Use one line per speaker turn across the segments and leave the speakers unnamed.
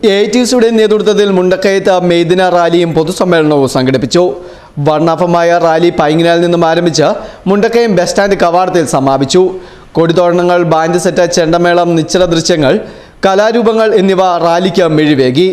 AITCയുടെ നേതൃത്വത്തിൽ മുണ്ടക്കയത്ത് മെയ്ദിന റാലിയും പൊതുസമ്മേളനവും സംഘടിപ്പിച്ചു. വർണ്ണാഭമായ റാലി പൈങ്ങനാൽ നിന്നും ആരംഭിച്ച് മുണ്ടക്കയം ബസ് സ്റ്റാൻഡ് കവാടത്തിൽ സമാപിച്ചു. കൊടിതോരണങ്ങൾ, ബാൻഡ് സെറ്റ്, ചെണ്ടമേളം, നിശ്ചല ദൃശ്യങ്ങൾ, കലാരൂപങ്ങൾ എന്നിവ റാലിക്ക് മെഴിവേകി.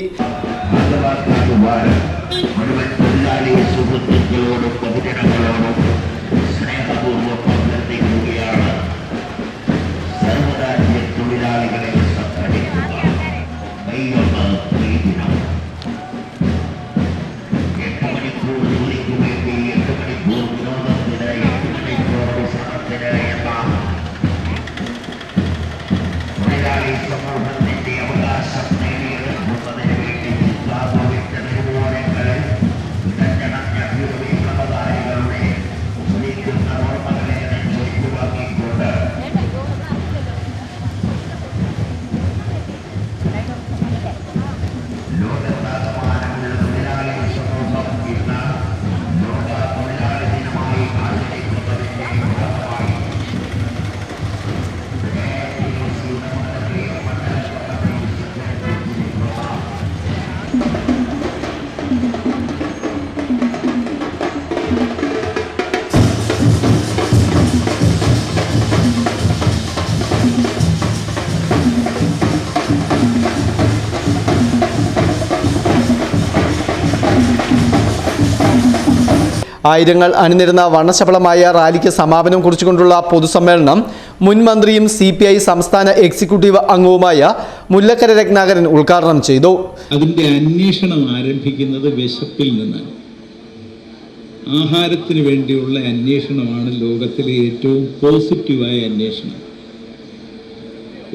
ആയിരങ്ങൾ അണിനിരുന്ന വർണ്ണശബളമായ റാലിക്ക് സമാപനം കുറിച്ചുകൊണ്ടുള്ള പൊതുസമ്മേളനം മുൻ മന്ത്രിയും CPI സംസ്ഥാന എക്സിക്യൂട്ടീവ് അംഗവുമായ മുല്ലക്കര രത്നാകരൻ ഉദ്ഘാടനം ചെയ്തു.
അതിന്റെ അന്വേഷണം ആരംഭിക്കുന്നത് വിശപ്പിൽ നിന്നാണ്. ആഹാരത്തിന് വേണ്ടിയുള്ള അന്വേഷണമാണ് ലോകത്തിലെ ഏറ്റവും പോസിറ്റീവായ അന്വേഷണം.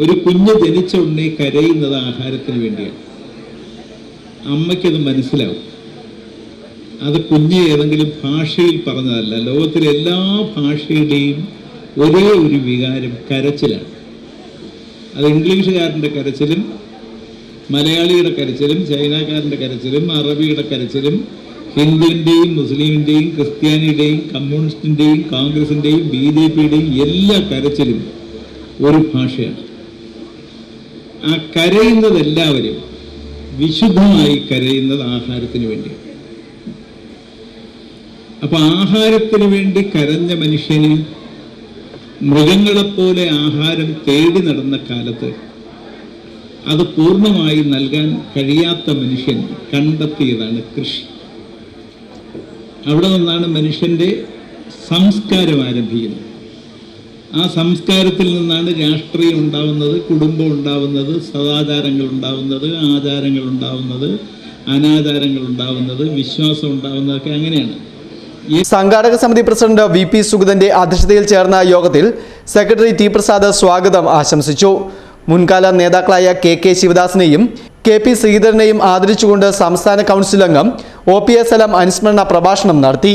ഒരു കുഞ്ഞ് ജനിച്ച ഉടനെ കരയുന്നത് ആഹാരത്തിന് വേണ്ടിയാണ്. അമ്മയ്ക്കത് മനസ്സിലാവും. അത് കുഞ്ഞ് ഏതെങ്കിലും ഭാഷയിൽ പറഞ്ഞതല്ല. ലോകത്തിലെ എല്ലാ ഭാഷയുടെയും ഒരേ ഒരു വികാരം കരച്ചിലാണ്. അത് ഇംഗ്ലീഷുകാരൻ്റെ കരച്ചിലും മലയാളിയുടെ കരച്ചിലും ചൈനക്കാരൻ്റെ കരച്ചിലും അറബിയുടെ കരച്ചിലും ഹിന്ദുവിൻ്റെയും മുസ്ലിമിൻ്റെയും ക്രിസ്ത്യാനിയുടെയും കമ്മ്യൂണിസ്റ്റിൻ്റെയും കോൺഗ്രസിൻ്റെയും BJPയുടെയും എല്ലാ കരച്ചിലും ഒരു ഭാഷയാണ്. ആ കരയുന്നത് എല്ലാവരും വിശുദ്ധമായി കരയുന്നത് ആഹാരത്തിന് വേണ്ടിയാണ്. അപ്പൊ ആഹാരത്തിന് വേണ്ടി കരഞ്ഞ മനുഷ്യന് മൃഗങ്ങളെപ്പോലെ ആഹാരം തേടി നടന്ന കാലത്ത് അത് പൂർണ്ണമായി നൽകാൻ കഴിയാത്ത മനുഷ്യൻ കണ്ടെത്തിയതാണ് കൃഷി. അവിടെ നിന്നാണ് മനുഷ്യൻ്റെ സംസ്കാരം ആരംഭിക്കുന്നത്. ആ സംസ്കാരത്തിൽ നിന്നാണ് രാഷ്ട്രീയം ഉണ്ടാവുന്നത്, കുടുംബം ഉണ്ടാവുന്നത്, സദാചാരങ്ങൾ ഉണ്ടാവുന്നത്, ആചാരങ്ങൾ ഉണ്ടാവുന്നത്, അനാചാരങ്ങൾ ഉണ്ടാവുന്നത്, വിശ്വാസം ഉണ്ടാവുന്നതൊക്കെ അങ്ങനെയാണ്.
സംഘാടക സമിതി പ്രസിഡന്റ് VP സുഗതന്റെ അധ്യക്ഷതയിൽ ചേർന്ന യോഗത്തിൽ സെക്രട്ടറി T പ്രസാദ് സ്വാഗതം ആശംസിച്ചു. മുൻകാല നേതാക്കളായ KK ശിവദാസിനെയും KP ശ്രീധരനെയും ആദരിച്ചുകൊണ്ട് സംസ്ഥാന കൗൺസിൽ അംഗം OPS സലാം അനുസ്മരണ പ്രഭാഷണം നടത്തി.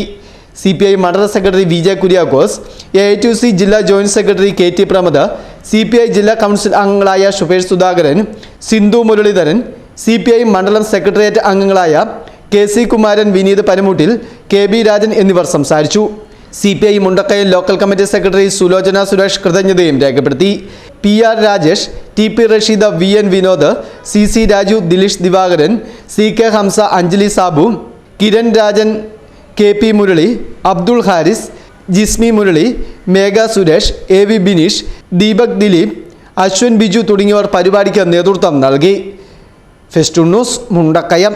CPI മണ്ഡലം സെക്രട്ടറി VJ കുര്യാക്കോസ്, AITC ജില്ലാ joint secretary KT Pramad, CPI ജില്ലാ കൗൺസിൽ അംഗങ്ങളായ ശുഭേഷ് സുധാകരൻ, സിന്ധു മുരളീധരൻ, CPI മണ്ഡലം സെക്രട്ടേറിയറ്റ് അംഗങ്ങളായ KC കുമാരൻ, വിനീത് പനമൂട്ടിൽ, KB രാജൻ എന്നിവർ സംസാരിച്ചു. CPI Mundakayam local committee secretary Sulochana Suresh കൃതജ്ഞതയും രേഖപ്പെടുത്തി. PR Rajesh, TP Rasheed, VN Vinod, CC Raju, Dileesh Divakaran, CK Hamza, Anjali Sabu, Kiran Rajan, KP Murali, Abdul Haris, Jismi Murali, മേഘ സുരേഷ്, AV ബിനീഷ്, ദീപക് ദിലീപ്, അശ്വിൻ ബിജു തുടങ്ങിയവർ പരിപാടിക്ക് നേതൃത്വം നൽകി. Festoon news Mundakayam.